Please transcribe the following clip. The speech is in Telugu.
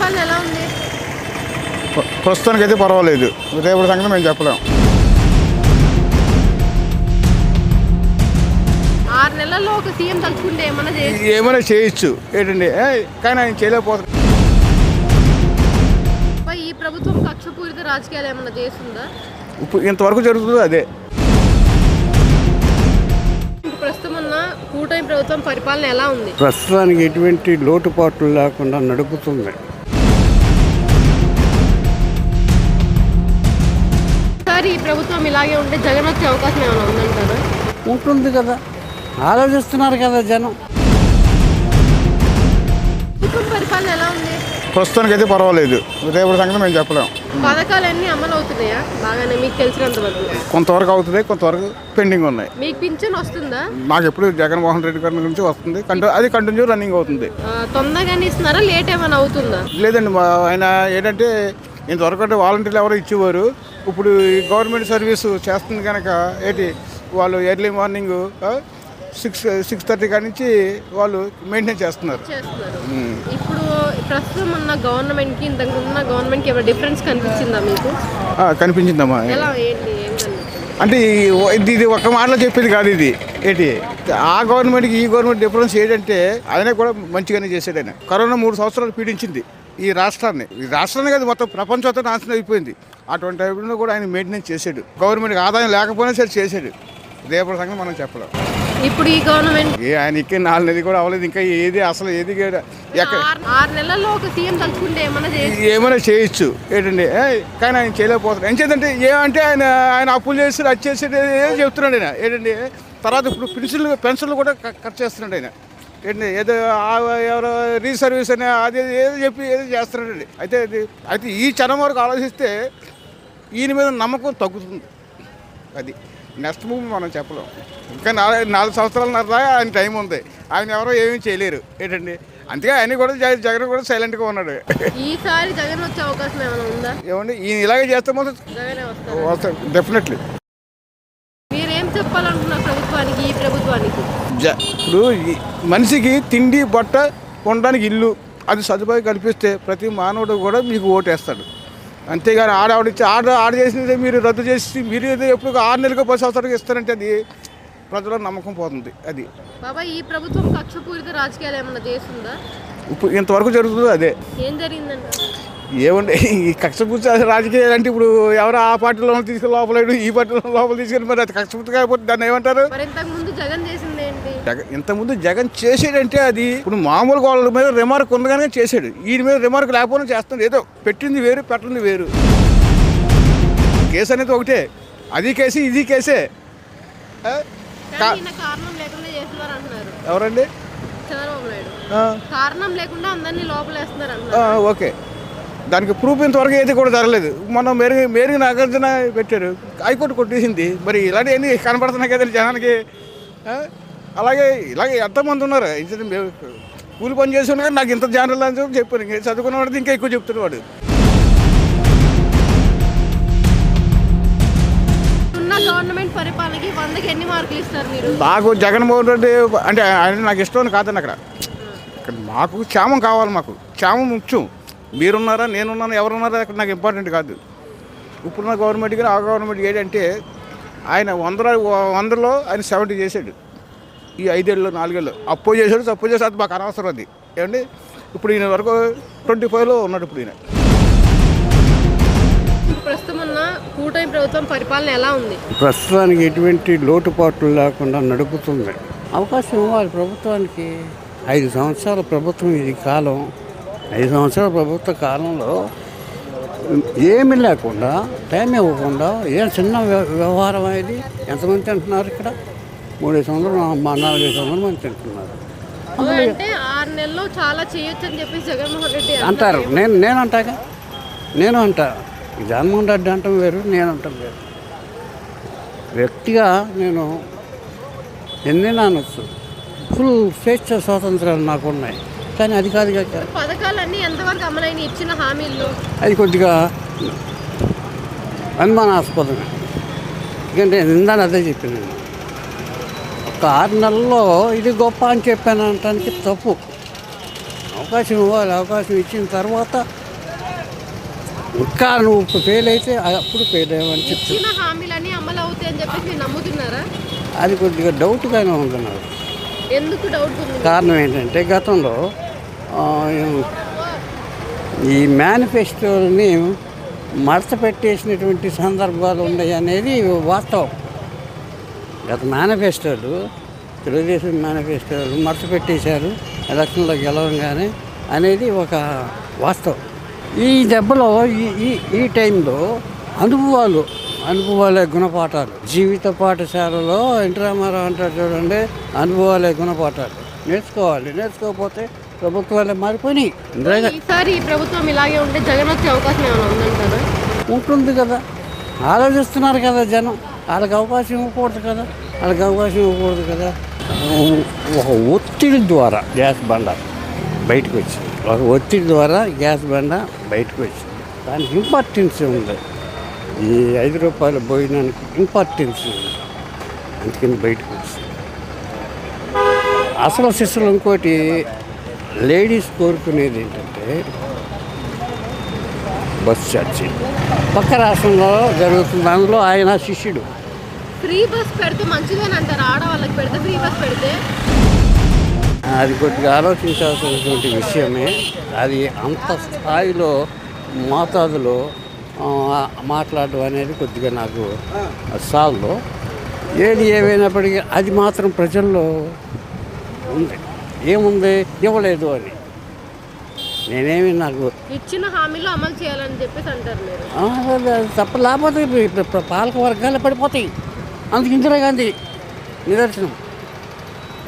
పరిపాలన ఎలా ఉంది? ప్రస్తుతానికి అయితే పర్వాలేదు. రేపటి సంగతి మేము చెప్పలేము. 6 నెలల్లో ఒక సీఎం తలుచుకుంటే ఏమైనా చేయొచ్చు ఏంటండి, కానీ ఆయన చేయలేకపోతుంది. ఈ ప్రభుత్వం కక్షపూరిత రాజకీయాలు ఏమైనా చేస్తుందా? ఇప్పుడు ఇంతవరకు జరుగుతుంది అదే. ప్రస్తుతం ఉన్న కూటమి ప్రభుత్వం పరిపాలన ఎలా ఉంది? ప్రస్తుతానికి ఎటువంటి లోటుపాట్లు లేకుండా నడుపుతుంది. ఈ ప్రభుత్వం ఇలాగే ఉంటే జగన్ వచ్చే అవకాశం ఏమైనా ఉందంటారా? ఉంటుంది కదా, ఆలోచిస్తున్నారు కదా జనం. పరిపాలన ఎలా ఉంది? ప్రస్తుతానికి అయితే పర్వాలేదు. రేపటి సంగతి మేము చెప్పలేము. పథకాలన్నీ అమలు అవుతున్నాయా? బాగానే మీకు తెలిసినంత వరకు కొంతవరకు అవుతుంది, కొంతవరకు పెండింగ్ ఉన్నాయి. మీకు పింఛన్ వస్తుందా? నాకు ఎప్పుడు జగన్మోహన్ రెడ్డి గారి నుంచి వస్తుంది, అది కంటిన్యూ రన్నింగ్ అవుతుంది. తొందరగానే ఇస్తున్నారా, లేట్ ఏమైనా అవుతుందా? లేదండి, ఆయన ఏంటంటే ఇంతవరకు అంటే వాలంటీర్లు ఎవరో ఇచ్చేవారు. ఇప్పుడు ఈ గవర్నమెంట్ సర్వీసు చేస్తుంది కనుక వాళ్ళు ఎర్లీ మార్నింగ్ 6:30 కాడి నుంచి వాళ్ళు మెయింటైన్ చేస్తున్నారు. ఇప్పుడు ప్రస్తుతం ఉన్న గవర్నమెంట్కి ఇంతకుముందున్న గవర్నమెంట్కి ఏమైనా డిఫరెన్స్ కనిపించిందా మీకు? కనిపించిందమ్మా. అంటే ఇది ఒక మాటలో చెప్పేది కాదు. ఇది ఆ గవర్నమెంట్కి ఈ గవర్నమెంట్ డిఫరెన్స్ ఏంటంటే ఆయన కూడా మంచిగానే చేశాడు. ఆయన కరోనా 3 సంవత్సరాలు పీడించింది ఈ రాష్ట్రాన్ని కాదు మొత్తం ప్రపంచంతో నాశనం అయిపోయింది. అటువంటి టైంలో కూడా ఆయన మెయింటెనెన్స్ చేశాడు. గవర్నమెంట్కి ఆదాయం లేకపోయినా సరే చేశాడు. రేపటి సంగతి మనం చెప్పలేం. ఇప్పుడు ఈ గవర్నమెంట్ ఆయన ఎక్కి 4 నెలలు కూడా అవ్వలేదు. ఇంకా అసలు 6 నెలల్లో ఒక సీఎం తలుచుకుంటే ఏమైనా చేయొచ్చు ఏంటండి, కానీ ఆయన చేయలేకపోతున్నాడు. ఏంటంటే ఏమంటే ఆయన అప్పులు చేసి అది చేసి చెప్తున్నాడు ఆయన ఏంటండి. తర్వాత ఇప్పుడు పెన్షన్లు కూడా ఖర్చు చేస్తున్నాడు ఆయన ఏదో ఎవరో రీసర్వీస్ అని అది ఏదో చెప్పి ఏదో చేస్తున్నాడండి. అయితే ఈ క్షణం వరకు ఆలోచిస్తే ఈయన మీద నమ్మకం తగ్గుతుంది. అది నెక్స్ట్ మూవ్ మనం చెప్పలేం. ఇంకా 4 సంవత్సరాల ఆయన టైం ఉంది. ఆయన ఎవరో ఏమీ చేయలేరు ఏంటండి. అందుకే ఆయన కూడా జగన్ కూడా సైలెంట్గా ఉన్నాడు. ఈసారి జగన్ వచ్చే అవకాశం ఏమైనా ఉందా? ఏమండి, ఈయన ఇలాగే చేస్తే మాత్రం వస్తాడు డెఫినెట్లీ. మీరేం చెప్పాలనుకున్నారు ప్రభుత్వానికి, ఈ ప్రభుత్వానికి? ఇప్పుడు మనిషికి తిండి బట్ట కొనడానికి ఇల్లు అది సదుపాయం కల్పిస్తే ప్రతి మానవుడు కూడా మీకు ఓటేస్తాడు. అంతేగాని ఆడ చేసినది మీరు రద్దు చేసి మీరు ఏదో ఎప్పుడు 6 నెలలకు 10 సంవత్సరాలకు ఇస్తారంటే అది ప్రజల నమ్మకం పోతుంది. అది బాబా ఈ ప్రభుత్వం కక్షపూరిత రాజకీయాలు ఏమైనా చేస్తుందా? ఇప్పుడు ఇంతవరకు జరుగుతుంది అదే. ఏం జరిగిందంటే ఏమండి, ఈ కక్షపూర్తి రాజకీయాలు అంటే ఇప్పుడు ఎవరు ఆ పార్టీలో తీసుకెళ్ళి లోపల ఈ పార్టీలో లోపల తీసుకెళ్ళి మరి అది కక్షపూర్తి కాకపోతే దాన్ని ఏమంటారు? ఇంతకుముందు జగన్ చేసాడంటే అది ఇప్పుడు మామూలు వాళ్ళ మీద రిమార్క్ ఉండగానే చేశాడు. వీడి మీద రిమార్క్ లేకపోయినా చేస్తాడు. ఏదో పెట్టింది వేరు, పెట్టింది వేరు. కేసు అనేది ఒకటే, అది కేసు ఇది కేసే. ఎవరండి? ఓకే, దానికి ప్రూఫ్ ఇంతవరకు ఏది కూడా జరగలేదు. మనం మేరీ నాగార్జున పెట్టారు, హైకోర్టు కొట్టేసింది. మరి ఇలాంటి ఎన్ని కనపడుతున్నాయి కదండి జనానికి. అలాగే ఇలాగే ఎంతమంది ఉన్నారు కూలి పని చేసి ఉన్నా కానీ నాకు ఇంత జనరల్ అని చెప్పాను. చదువుకున్నవాడు ఇంకా ఎక్కువ చెప్తున్నాడు. గవర్నమెంట్ పరిపాలనకి 100కి ఎన్ని మార్కులు ఇస్తారు మీరు? నాకు జగన్మోహన్ రెడ్డి అంటే ఆయన నాకు ఇష్టం కాదండి. అక్కడ మాకు క్షేమం కావాలి, మాకు క్షేమం ముఖ్యం. మీరున్నారా నేనున్నాను ఎవరున్నారా అక్కడ నాకు ఇంపార్టెంట్ కాదు. ఇప్పుడున్న గవర్నమెంట్ కానీ ఆ గవర్నమెంట్ ఏంటంటే ఆయన 100లో ఆయన 70 చేశాడు. ఈ 5 ఏళ్ళు 4 ఏళ్ళు అప్పో చేశాడు, తప్పు చేశాడు. అది మాకు అనవసరం. అది ఏమండి, ఇప్పుడు ఈయన వరకు 25లో ఉన్నాడు. ఇప్పుడు ఈయన ప్రస్తుతం ఉన్న కూటమి ప్రభుత్వం పరిపాలన ఎలా ఉంది? ప్రస్తుతానికి ఎటువంటి లోటుపాట్లు లేకుండా నడుపుతుంది. అవకాశం ఇవ్వాలి ప్రభుత్వానికి. 5 సంవత్సరాల ప్రభుత్వం ఇది కాలం. 5 సంవత్సరాల ప్రభుత్వ కాలంలో ఏమీ లేకుండా టైం ఇవ్వకుండా ఏం చిన్న వ్యవహారం అనేది ఎంతమంది తింటున్నారు ఇక్కడ? 3 వందలు 400 మంది తింటున్నారు. అంటే 6 నెలల్లో చాలా చేయొచ్చు అని చెప్పి జగన్మోహన్ రెడ్డి అంటారు. నేను అంటా జగన్మోహన్ రెడ్డి అంటాం వేరు, నేను అంటాం వేరు. వ్యక్తిగా నేను ఎన్నైనా అనొచ్చు. ఫుల్ స్వేచ్ఛ స్వాతంత్రాలు నాకు ఉన్నాయి. కానీ అది కాదు కదా. పథకాలన్నీ ఎంతవరకు అమలైన ఇచ్చిన హామీలు అది కొద్దిగా అనుమానాస్పదమే. ఎందుకంటే నిందాన్ని అదే చెప్పాను. ఒక 6 నెలల్లో ఇది గొప్ప అని చెప్పాను అనటానికి తప్పు. అవకాశం ఇవ్వాలి. అవకాశం ఇచ్చిన తర్వాత ఇంకా నువ్వు ఫెయిల్ అయితే అప్పుడు ఫెయిల్ అయ్యామని చెప్తాను. ఇచ్చిన హామీలన్నీ అమలు అవుతాయి అని చెప్పేసి మీరు నమ్ముతున్నారా? అది కొద్దిగా డౌట్గానే ఉంది నాకు. ఎందుకు డౌట్ ఉంది? కారణం ఏంటంటే గతంలో ఆ, ఈ మేనిఫెస్టోని మడత పెట్టేసినటువంటి సందర్భాలు ఉన్నాయి అనేది వాస్తవం. గత మేనిఫెస్టోలు, తెలుగుదేశం మేనిఫెస్టోలు మడత పెట్టేశారు ఎలక్షన్లో గెలవంగానే అనేది ఒక వాస్తవం. ఈ దెబ్బలో ఈ టైంలో అనుభవాలే గుణపాఠాలు. జీవిత పాఠశాలలో ఎన్టీ రామారావు అంటారు చూడండి, అనుభవాలే గుణపాఠాలు. నేర్చుకోకపోతే ప్రభుత్వాలే మారిపోయినాయి. ఈసారి ఈ ప్రభుత్వం ఇలాగే ఉంటే జగన్ వచ్చే అవకాశం ఏమైనా ఉందంటారా? ఉంటుంది కదా, ఆలోచిస్తున్నారు కదా జనం. వాళ్ళకి అవకాశం ఇవ్వకూడదు కదా. ఒక ఒత్తిడి ద్వారా గ్యాస్ బండ బయటకు వచ్చింది. దానికి ఇంపార్టెన్స్ ఉంది. ఈ 5 రూపాయల భోజనానికి ఇంపార్టెన్స్ ఉంది, అందుకని బయటకు వచ్చింది. అసలు శిశులు ఇంకోటి లేడీస్ కోరుకునేది ఏంటంటే బస్ ఛార్జీ. పక్క రాష్ట్రంలో జరుగుతుంది, అందులో ఆయన శిష్యుడు. ఫ్రీ బస్ పెడితే మంచిదని అంటారు, ఆడవాళ్ళకి పెడితే ఫ్రీ బస్ పెడితే. అది కొద్దిగా ఆలోచించాల్సినటువంటి విషయమే. అది అంత స్థాయిలో మోతాదులో మాట్లాడడం అనేది కొద్దిగా నాకు సాల్వ్. ఏది ఏమైనప్పటికీ అది మాత్రం ప్రజల్లో ఉంది. ఏముంది, ఇవ్వలేదు అని. నేనేమి నాకు ఇచ్చిన హామీలు అమలు చేయాలని చెప్పేసి అంటారు మీరు. తప్ప లేకపోతే పాలక వర్గాలు పడిపోతాయి. అందుకు ఇందిరాగాంధీ నిదర్శనం.